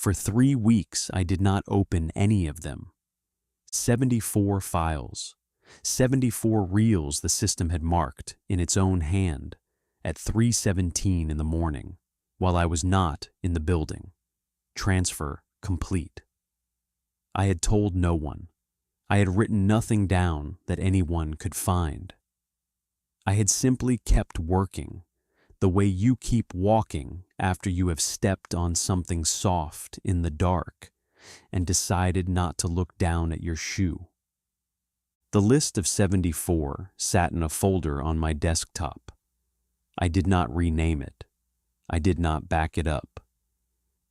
For 3 weeks, I did not open any of them. 74 files, 74 reels the system had marked in its own hand at 3:17 in the morning, while I was not in the building. Transfer complete. I had told no one. I had written nothing down that anyone could find. I had simply kept working, the way you keep walking after you have stepped on something soft in the dark and decided not to look down at your shoe. The list of 74 sat in a folder on my desktop. I did not rename it. I did not back it up.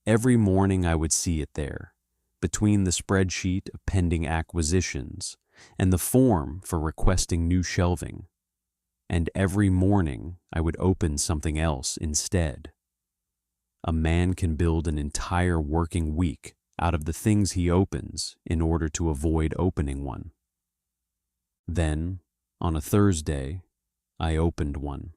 Every morning I would see it there, between the spreadsheet of pending acquisitions and the form for requesting new shelving. And every morning I would open something else instead. A man can build an entire working week out of the things he opens in order to avoid opening one. Then, on a Thursday, I opened one.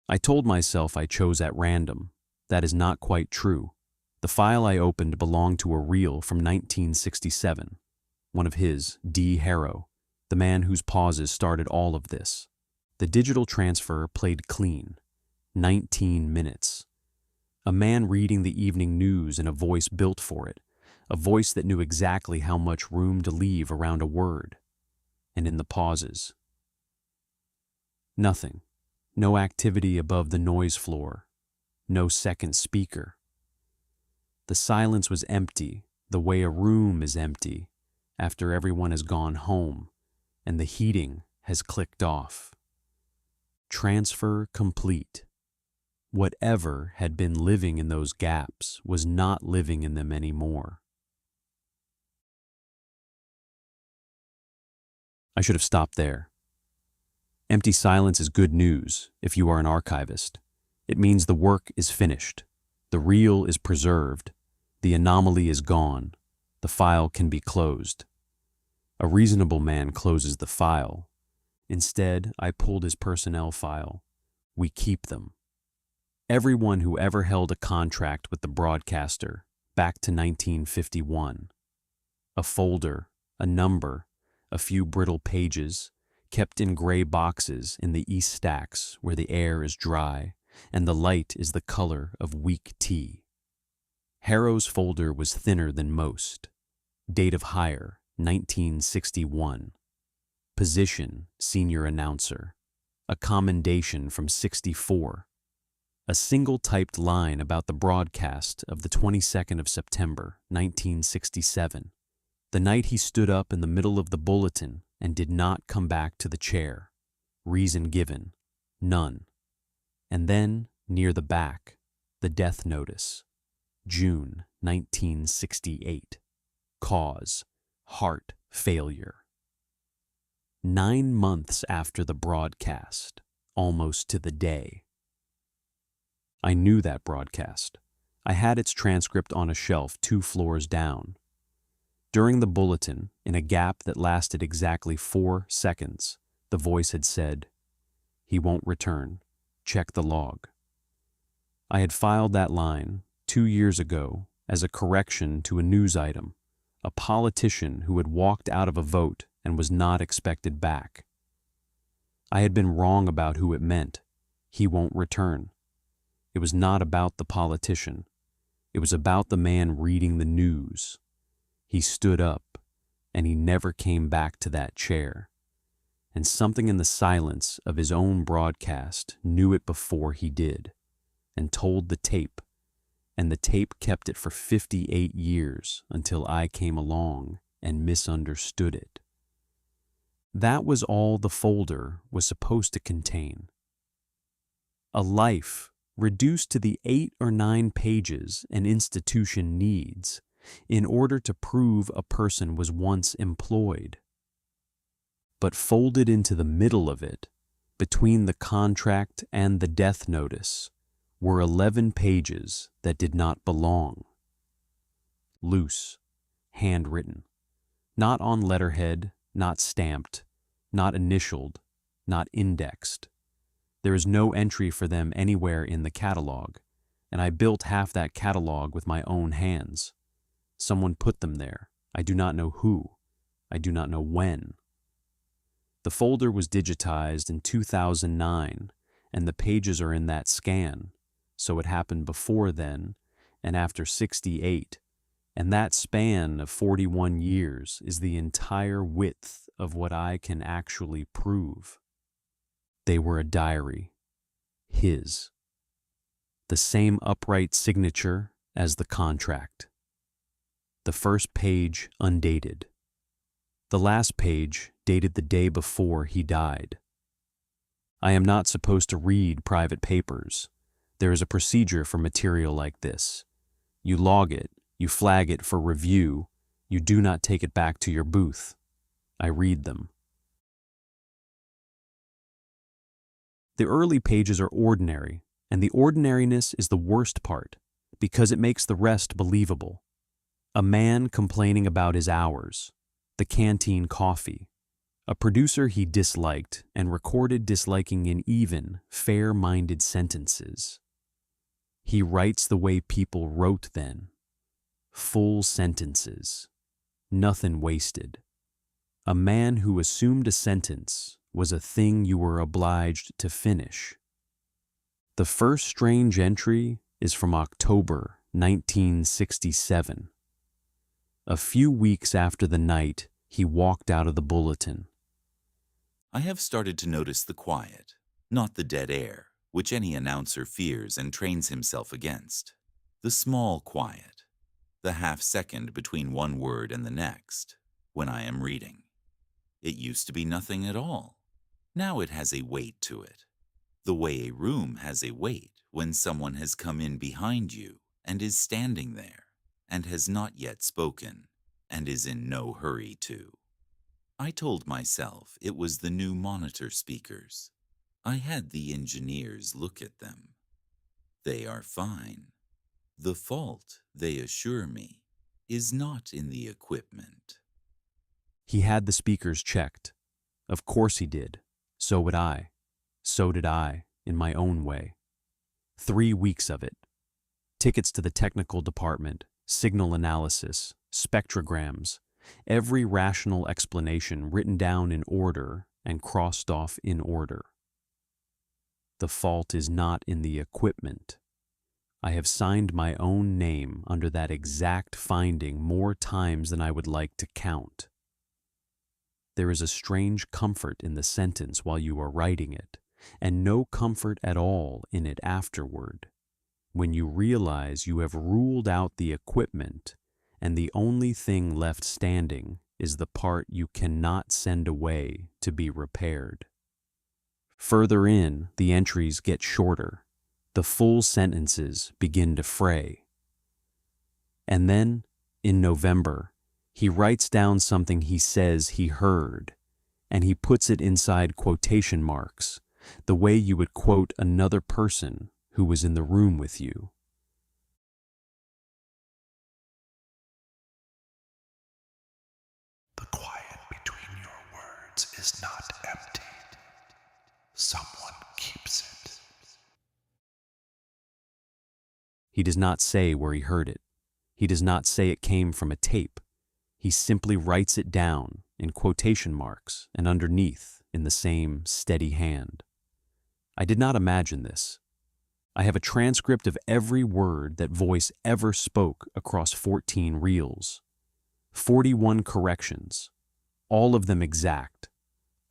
I told myself I chose at random. That is not quite true. The file I opened belonged to a reel from 1967, one of his, D. Harrow, the man whose pauses started all of this. The digital transfer played clean. 19 minutes. A man reading the evening news in a voice built for it, a voice that knew exactly how much room to leave around a word. And in the pauses. Nothing. No activity above the noise floor. No second speaker. The silence was empty, the way a room is empty after everyone has gone home and the heating has clicked off. Transfer complete. Whatever had been living in those gaps was not living in them anymore. I should have stopped there. Empty silence is good news if you are an archivist. It means the work is finished. The reel is preserved. The anomaly is gone. The file can be closed. A reasonable man closes the file. Instead, I pulled his personnel file. We keep them. Everyone who ever held a contract with the broadcaster, back to 1951. A folder, a number, a few brittle pages, kept in gray boxes in the east stacks where the air is dry and the light is the color of weak tea. Harrow's folder was thinner than most. Date of hire, 1961. Position, senior announcer. A commendation from 64. A single typed line about the broadcast of the 22nd of September, 1967. The night he stood up in the middle of the bulletin and did not come back to the chair. Reason given, none. And then, near the back, the death notice. June 1968. Cause, heart failure. 9 months after the broadcast, almost to the day. I knew that broadcast. I had its transcript on a shelf 2 floors down. During the bulletin, in a gap that lasted exactly 4 seconds, the voice had said, "He won't return. Check the log." I had filed that line 2 years ago as a correction to a news item, a politician who had walked out of a vote and was not expected back. I had been wrong about who it meant. He won't return. It was not about the politician. It was about the man reading the news. He stood up, and he never came back to that chair. And something in the silence of his own broadcast knew it before he did, and told the tape, and the tape kept it for 58 years until I came along and misunderstood it. That was all the folder was supposed to contain. A life reduced to the 8 or 9 pages an institution needs in order to prove a person was once employed. But folded into the middle of it, between the contract and the death notice, were 11 pages that did not belong. Loose, handwritten, not on letterhead, not stamped, not initialed, not indexed. There is no entry for them anywhere in the catalog, and I built half that catalog with my own hands. Someone put them there. I do not know who. I do not know when. The folder was digitized in 2009, and the pages are in that scan, so it happened before then and after 68, and that span of 41 years is the entire width of what I can actually prove. They were a diary. His. The same upright signature as the contract. The first page undated. The last page dated the day before he died. I am not supposed to read private papers. There is a procedure for material like this. You log it, you flag it for review, you do not take it back to your booth. I read them. The early pages are ordinary, and the ordinariness is the worst part, because it makes the rest believable. A man complaining about his hours, the canteen coffee, a producer he disliked and recorded disliking in even, fair-minded sentences. He writes the way people wrote then. Full sentences. Nothing wasted. A man who assumed a sentence was a thing you were obliged to finish. The first strange entry is from October 1967. A few weeks after the night he walked out of the bulletin. I have started to notice the quiet, not the dead air, which any announcer fears and trains himself against. The small quiet, the half-second between one word and the next, when I am reading. It used to be nothing at all. Now it has a weight to it. The way a room has a weight when someone has come in behind you and is standing there and has not yet spoken and is in no hurry to. I told myself it was the new monitor speakers. I had the engineers look at them. They are fine. The fault, they assure me, is not in the equipment. He had the speakers checked. Of course he did. So would I. So did I, in my own way. 3 weeks of it. Tickets to the technical department, signal analysis, spectrograms, every rational explanation written down in order and crossed off in order. The fault is not in the equipment. I have signed my own name under that exact finding more times than I would like to count. There is a strange comfort in the sentence while you are writing it, and no comfort at all in it afterward, when you realize you have ruled out the equipment and the only thing left standing is the part you cannot send away to be repaired. Further in, the entries get shorter. The full sentences begin to fray. And then, in November, he writes down something he says he heard, and he puts it inside quotation marks, the way you would quote another person who was in the room with you. The quiet between your words is not empty. Someone keeps it. He does not say where he heard it. He does not say it came from a tape. He simply writes it down in quotation marks and underneath in the same steady hand. I did not imagine this. I have a transcript of every word that voice ever spoke across 14 reels. 41 corrections, all of them exact,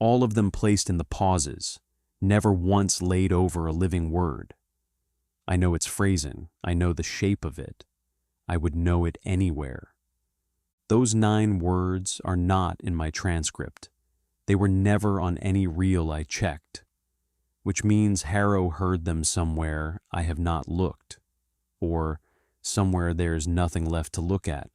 all of them placed in the pauses, never once laid over a living word. I know its phrasing, I know the shape of it. I would know it anywhere. Those 9 words are not in my transcript. They were never on any reel I checked, which means Harrow heard them somewhere I have not looked, or somewhere there's nothing left to look at.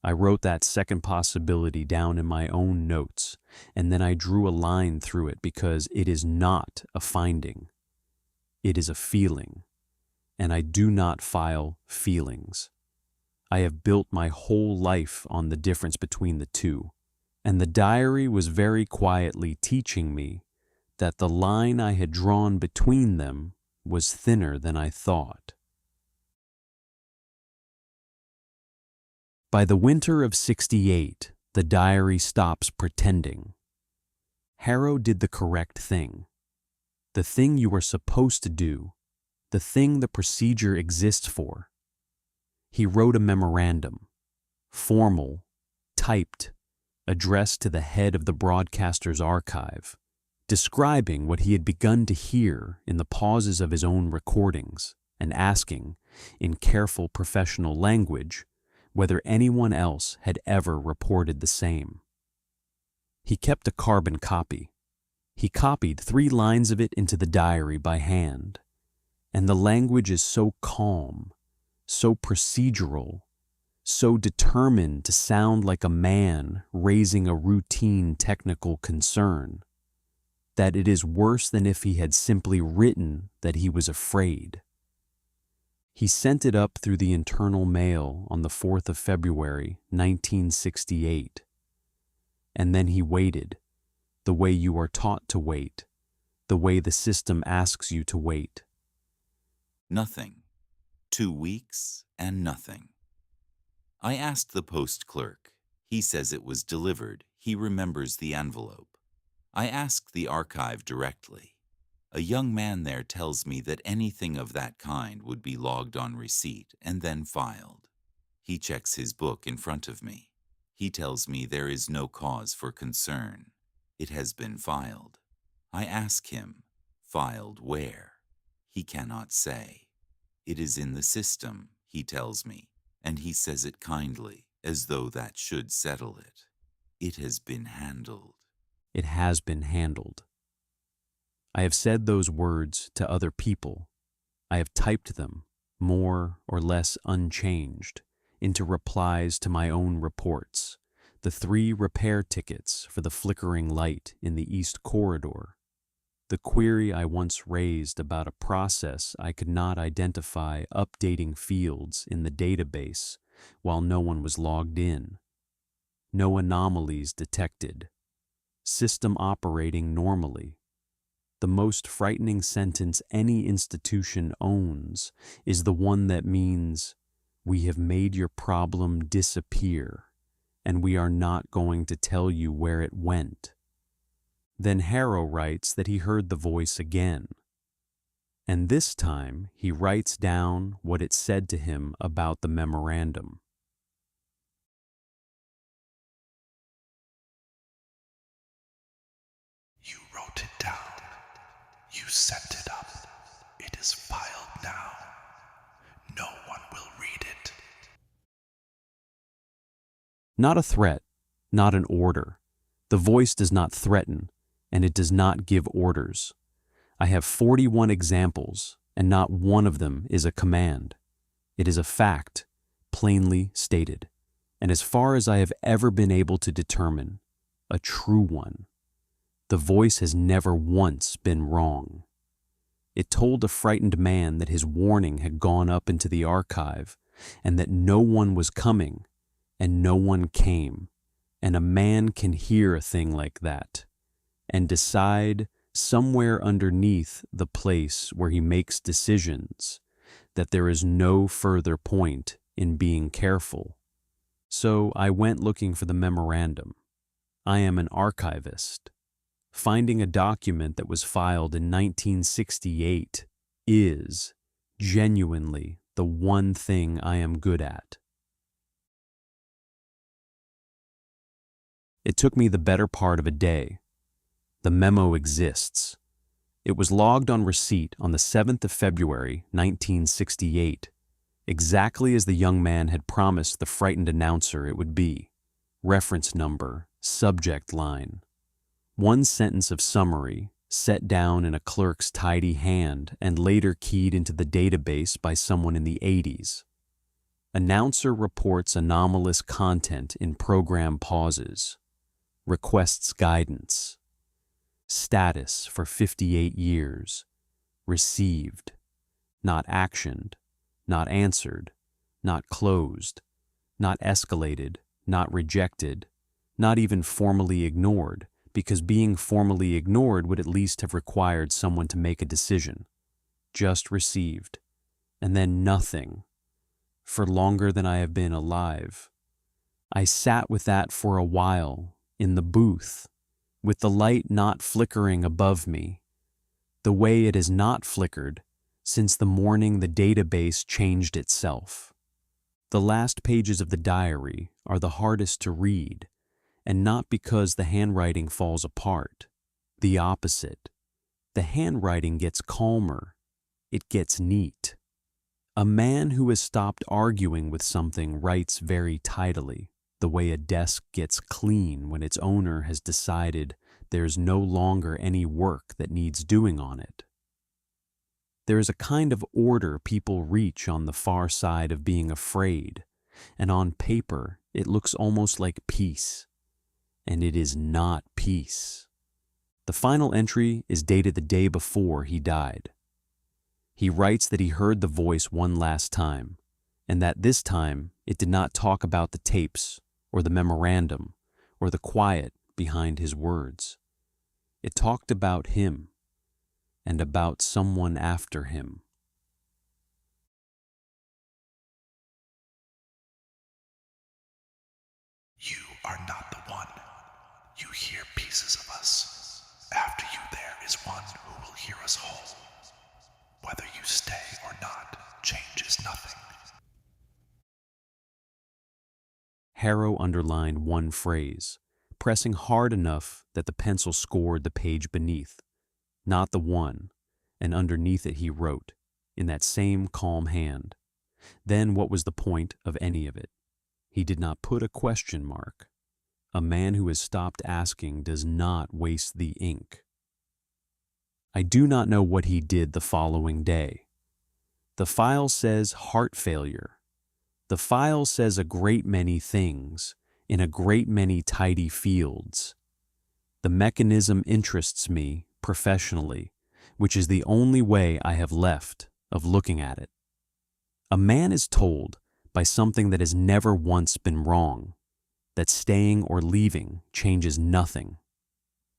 I wrote that second possibility down in my own notes, and then I drew a line through it because it is not a finding. It is a feeling, and I do not file feelings. I have built my whole life on the difference between the two, and the diary was very quietly teaching me that the line I had drawn between them was thinner than I thought. By the winter of '68, the diary stops pretending. Harrow did the correct thing. The thing you are supposed to do, the thing the procedure exists for. He wrote a memorandum, formal, typed, addressed to the head of the broadcaster's archive, describing what he had begun to hear in the pauses of his own recordings and asking, in careful professional language, whether anyone else had ever reported the same. He kept a carbon copy. He copied 3 lines of it into the diary by hand, and the language is so calm, so procedural, so determined to sound like a man raising a routine technical concern, that it is worse than if he had simply written that he was afraid. He sent it up through the internal mail on the 4th of February, 1968. And then he waited, the way you are taught to wait, the way the system asks you to wait. Nothing. 2 weeks and nothing. I asked the post clerk. He says it was delivered. He remembers the envelope. I asked the archive directly. A young man there tells me that anything of that kind would be logged on receipt and then filed. He checks his book in front of me. He tells me there is no cause for concern. It has been filed. I ask him, filed where? He cannot say. It is in the system, he tells me, and he says it kindly, as though that should settle it. It has been handled. It has been handled. I have said those words to other people. I have typed them, more or less unchanged, into replies to my own reports, the 3 repair tickets for the flickering light in the East Corridor, the query I once raised about a process I could not identify updating fields in the database while no one was logged in. No anomalies detected. System operating normally. The most frightening sentence any institution owns is the one that means, "We have made your problem disappear, and we are not going to tell you where it went." Then Harrow writes that he heard the voice again. And this time he writes down what it said to him about the memorandum. You wrote it down. You sent it up. It is filed now. No one will read it. Not a threat, not an order. The voice does not threaten, and it does not give orders. I have 41 examples, and not one of them is a command. It is a fact, plainly stated, and as far as I have ever been able to determine, a true one. The voice has never once been wrong. It told a frightened man that his warning had gone up into the archive, and that no one was coming, and no one came, and a man can hear a thing like that, and decide somewhere underneath the place where he makes decisions that there is no further point in being careful. So I went looking for the memorandum. I am an archivist. Finding a document that was filed in 1968 is genuinely the one thing I am good at. It took me the better part of a day. The memo exists. It was logged on receipt on the 7th of February, 1968, exactly as the young man had promised the frightened announcer it would be. Reference number, subject line. One sentence of summary, set down in a clerk's tidy hand and later keyed into the database by someone in the 80s. Announcer reports anomalous content in program pauses. Requests guidance. Status for 58 years. Received. Not actioned. Not answered. Not closed. Not escalated. Not rejected. Not even formally ignored, because being formally ignored would at least have required someone to make a decision. Just received. And then nothing. For longer than I have been alive. I sat with that for a while, in the booth, with the light not flickering above me, the way it has not flickered since the morning the database changed itself. The last pages of the diary are the hardest to read, and not because the handwriting falls apart. The opposite. The handwriting gets calmer. It gets neat. A man who has stopped arguing with something writes very tidily, the way a desk gets clean when its owner has decided there's no longer any work that needs doing on it. There is a kind of order people reach on the far side of being afraid, and on paper it looks almost like peace. And it is not peace. The final entry is dated the day before he died. He writes that he heard the voice one last time, and that this time it did not talk about the tapes or the memorandum or the quiet behind his words. It talked about him and about someone after him. You are not the one. You hear pieces of us. After you there is one who will hear us whole. Whether you stay or not changes nothing. Harrow underlined one phrase, pressing hard enough that the pencil scored the page beneath, not the one, and underneath it he wrote, in that same calm hand. Then what was the point of any of it? He did not put a question mark. A man who has stopped asking does not waste the ink. I do not know what he did the following day. The file says heart failure. The file says a great many things in a great many tidy fields. The mechanism interests me professionally, which is the only way I have left of looking at it. A man is told by something that has never once been wrong that staying or leaving changes nothing,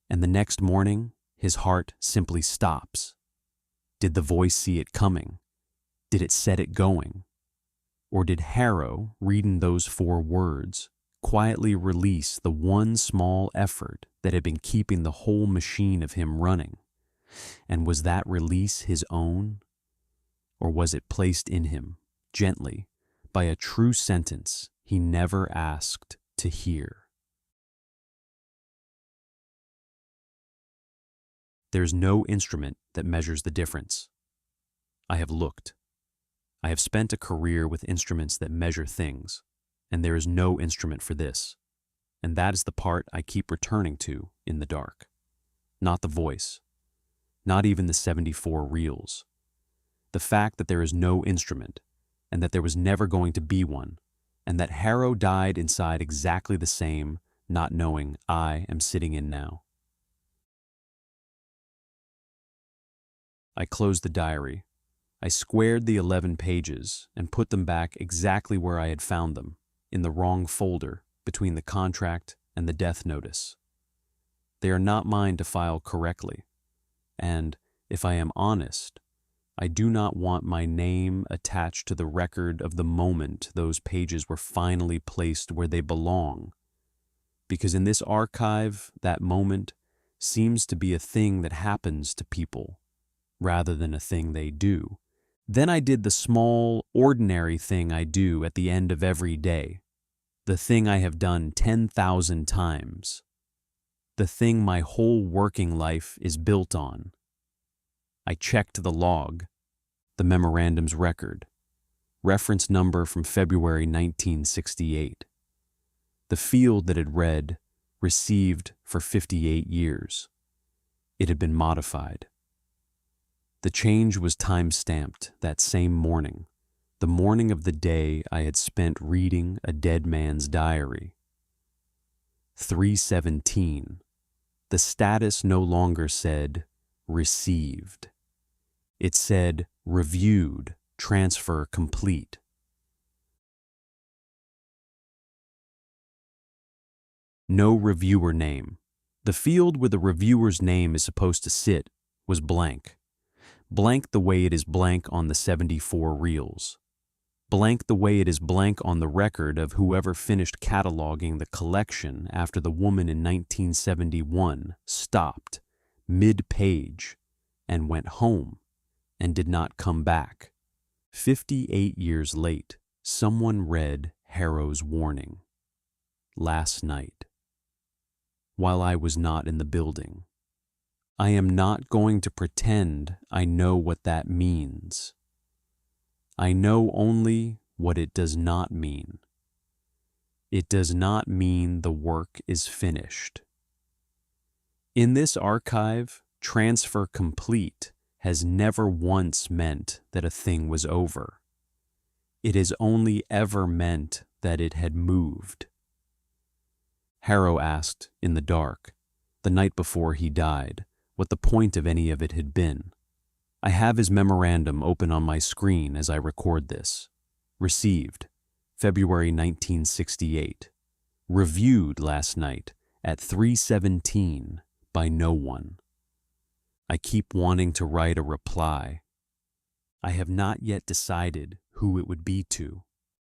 and the next morning his heart simply stops. Did the voice see it coming? Did it set it going? Or did Harrow, reading those 4 words, quietly release the one small effort that had been keeping the whole machine of him running? And was that release his own? Or was it placed in him, gently, by a true sentence he never asked to hear? There's no instrument that measures the difference. I have looked. I have spent a career with instruments that measure things, and there is no instrument for this. And that is the part I keep returning to in the dark. Not the voice. Not even the 74 reels. The fact that there is no instrument, and that there was never going to be one, and that Harrow died inside exactly the same, not knowing I am sitting in now. I closed the diary. I squared the 11 pages and put them back exactly where I had found them, in the wrong folder between the contract and the death notice. They are not mine to file correctly, and, if I am honest, I do not want my name attached to the record of the moment those pages were finally placed where they belong, because in this archive, that moment seems to be a thing that happens to people, rather than a thing they do. Then I did the small, ordinary thing I do at the end of every day, the thing I have done 10,000 times, the thing my whole working life is built on. I checked the log, the memorandum's record, reference number from February 1968, the field that had read, received for 58 years. It had been modified. The change was time-stamped that same morning, the morning of the day I had spent reading a dead man's diary. 3:17. The status no longer said, received. It said, reviewed, transfer complete. No reviewer name. The field where the reviewer's name is supposed to sit was blank. Blank the way it is blank on the 74 reels. blank the way it is blank on the record of whoever finished cataloging the collection after the woman in 1971 stopped mid-page and went home and did not come back. 58 years late, someone read Harrow's warning. Last night, while I was not in the building. I am not going to pretend I know what that means. I know only what it does not mean. It does not mean the work is finished. In this archive, transfer complete has never once meant that a thing was over. It has only ever meant that it had moved. Harrow asked, in the dark, the night before he died, what the point of any of it had been. I have his memorandum open on my screen as I record this. Received, February 1968. Reviewed last night at 3:17 by no one. I keep wanting to write a reply. I have not yet decided who it would be to.